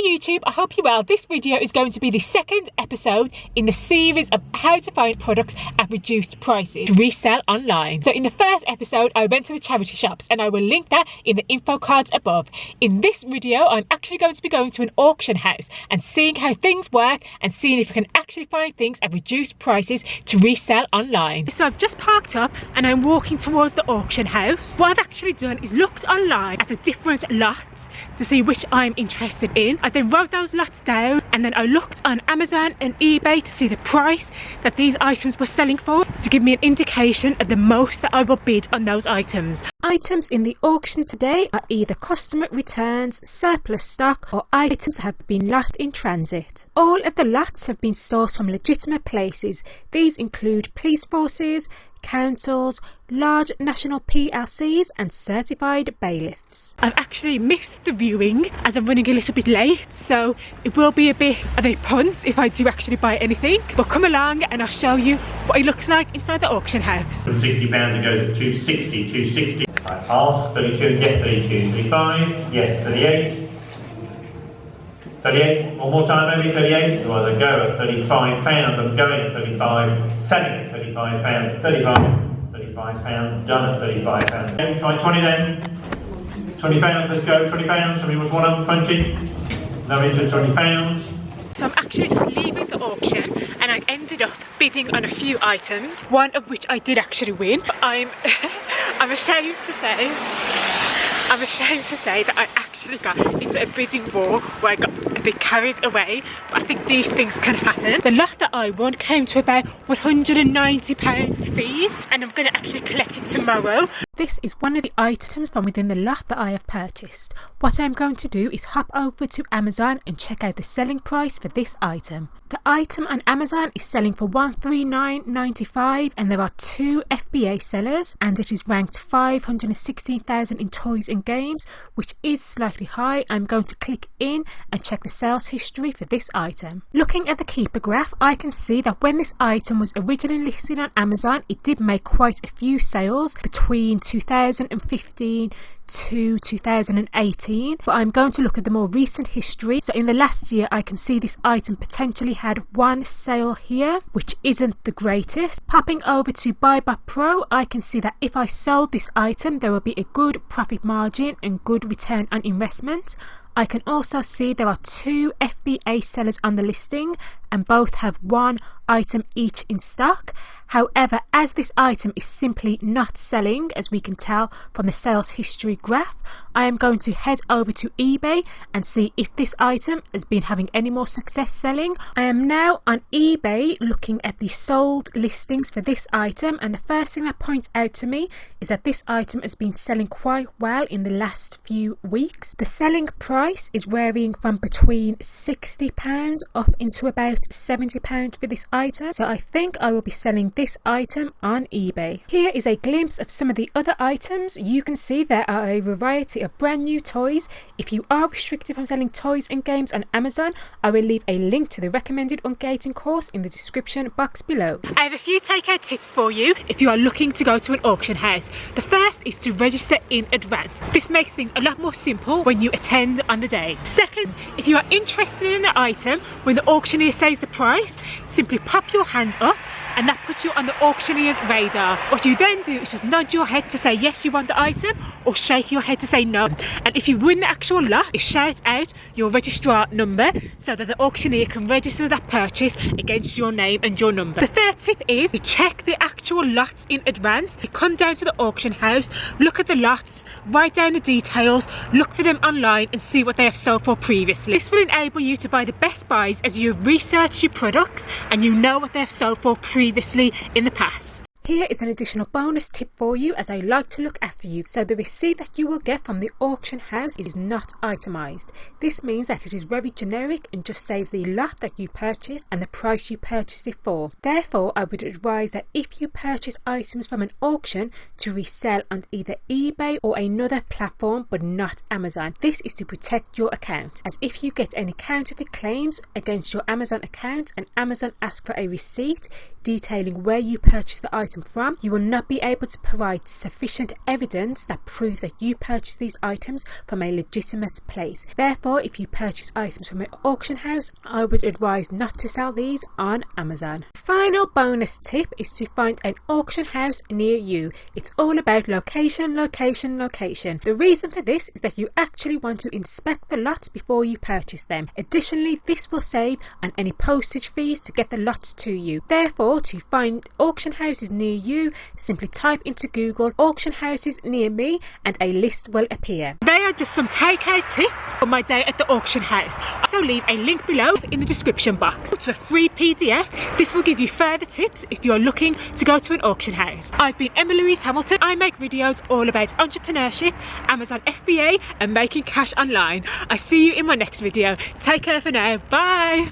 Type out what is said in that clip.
YouTube, I hope you're well. This video is going to be the second episode in the series of how to find products at reduced prices to resell online. So in the first episode, I went to the charity shops and I will link that in the info cards above. In this video, I'm actually going to be going to an auction house and seeing how things work and seeing if I can actually find things at reduced prices to resell online. So I've just parked up and I'm walking towards the auction house. What I've actually done is looked online at the different lots to see which I'm interested in. I then wrote those lots down and then I looked on Amazon and eBay to see the price that these items were selling for to give me an indication of the most that I will bid on those items. Items in the auction today are either customer returns, surplus stock, or items that have been lost in transit. All of the lots have been sourced from legitimate places. These include police forces, councils, large national PLCs and certified bailiffs. I've actually missed the viewing as I'm running a little bit late, so it will be a bit of a punt if I do actually buy anything, but come along and I'll show you what it looks like inside the auction house. From £60 it goes at 260, 260. I ask 32, get 32, 35, yes, 38. 38, one more time maybe, 38, otherwise I go at £35, I'm going at 35, selling at £35, 35 pounds, done at £35. Okay, try 20 then, £20, let's go, £20, somebody was 120, no into £20. So I'm actually just leaving the auction and I ended up bidding on a few items, one of which I did actually win. But I'm ashamed to say that I actually got into a bidding war where I got a bit carried away, but I think these things can happen. The lot that I won came to about £190 fees and I'm going to actually collect it tomorrow. This is one of the items from within the lot that I have purchased. What I'm going to do is hop over to Amazon and check out the selling price for this item. The item on Amazon is selling for $139.95 and there are 2 FBA sellers and it is ranked 516,000 in toys and games, which is slightly high. I'm going to click in and check the sales history for this item. Looking at the keeper graph, I can see that when this item was originally listed on Amazon, it did make quite a few sales between 2015 to 2018, but I'm going to look at the more recent history. So in the last year I can see this item potentially had one sale here, which isn't the greatest. Popping over to BuyBot Pro, I can see that if I sold this item there will be a good profit margin and good return on investment. I can also see there are 2 FBA sellers on the listing and both have 1 item each in stock. However, as this item is simply not selling, as we can tell from the sales history graph, I am going to head over to eBay and see if this item has been having any more success selling. I am now on eBay looking at the sold listings for this item, and the first thing that points out to me is that this item has been selling quite well in the last few weeks. The selling price is varying from between £60 up into about £70 for this item, so I think I will be selling this item on eBay. Here is a glimpse of some of the other items. You can see there are a variety of brand new toys. If you are restricted from selling toys and games on Amazon, I will leave a link to the recommended ungating course in the description box below. I have a few takeout tips for you if you are looking to go to an auction house. The first is to register in advance. This makes things a lot more simple when you attend on the day. Second, if you are interested in an item when the auctioneer says the price, simply pop your hand up and that puts you on the auctioneer's radar. What you then do is just nod your head to say yes you want the item or shake your head to say no. And if you win the actual lot, you shout out your registrar number so that the auctioneer can register that purchase against your name and your number. The third tip is to check the actual lots in advance. You come down to the auction house, look at the lots, write down the details, look for them online and see what they have sold for previously. This will enable you to buy the best buys as you have researched your products and you know what they have sold for previously in the past. Here is an additional bonus tip for you, as I like to look after you. So the receipt that you will get from the auction house is not itemized. This means that it is very generic and just says the lot that you purchased and the price you purchased it for. Therefore, I would advise that if you purchase items from an auction to resell on either eBay or another platform but not Amazon. This is to protect your account, as if you get any counterfeit claims against your Amazon account and Amazon asks for a receipt detailing where you purchased the item item from, you will not be able to provide sufficient evidence that proves that you purchased these items from a legitimate place. Therefore, if you purchase items from an auction house, I would advise not to sell these on Amazon. Final bonus tip is to find an auction house near you. It's all about location, location, location. The reason for this is that you actually want to inspect the lots before you purchase them. Additionally, this will save on any postage fees to get the lots to you. Therefore, to find auction houses near you, simply type into Google auction houses near me and a list will appear. They are just some takeout tips for my day at the auction house. I'll also leave a link below in the description box to a free PDF. This will give you further tips if you're looking to go to an auction house. I've been Emma Louise Hamilton. I make videos all about entrepreneurship, Amazon FBA and making cash online. I see you in my next video. Take care for now. Bye.